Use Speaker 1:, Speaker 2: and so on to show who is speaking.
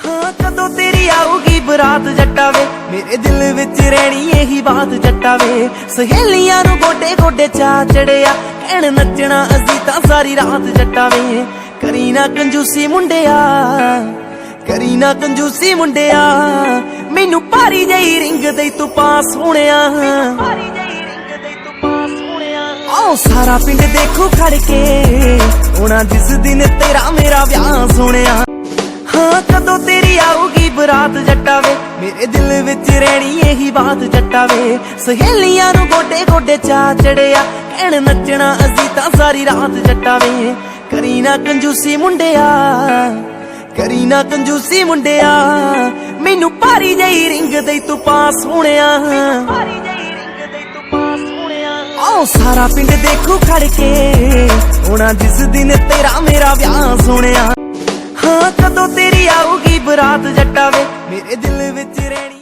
Speaker 1: हाँ कदों तेरी आऊगी बरात जट्टा वे, मेरे दिल विच रहनी यही बात जट्टा वे। सहेलियां नू गोडे गोडे चा चढ़िया, ऐन नचना असी तां सारी रात जट्टा वे। करी ना कंजूसी मुंडिया, करी ना कंजूसी मुंडिया, मैनू भारी जही रिंग दई तू पास होणिया। आओ सारा पिंड देखो खड़ के, होना जिस दिन तेरा मेरा ब्याह सोनिया। हाँ कदों तेरी आऊगी बरात जट्टा वे, मेरे दिल विच रहनी यही बात जट्टा वे। सहेलियां नू गोडे गोडे चा चढ़िया, ऐन नचना असी तां सारी रात जट्टा वे। करी ना कंजूसी मुंडिया, करी ना कंजूसी मुंडिया, मैनू भारी जही रिंग दई तू पास होणिया। आओ सारा पिंड देखो खड़ के, होना जिस दिन तेरा मेरा ब्याह सोनिया। हाँ कदों तेरी आऊगी बरात जट्टा वे, मेरे दिल विच रहनी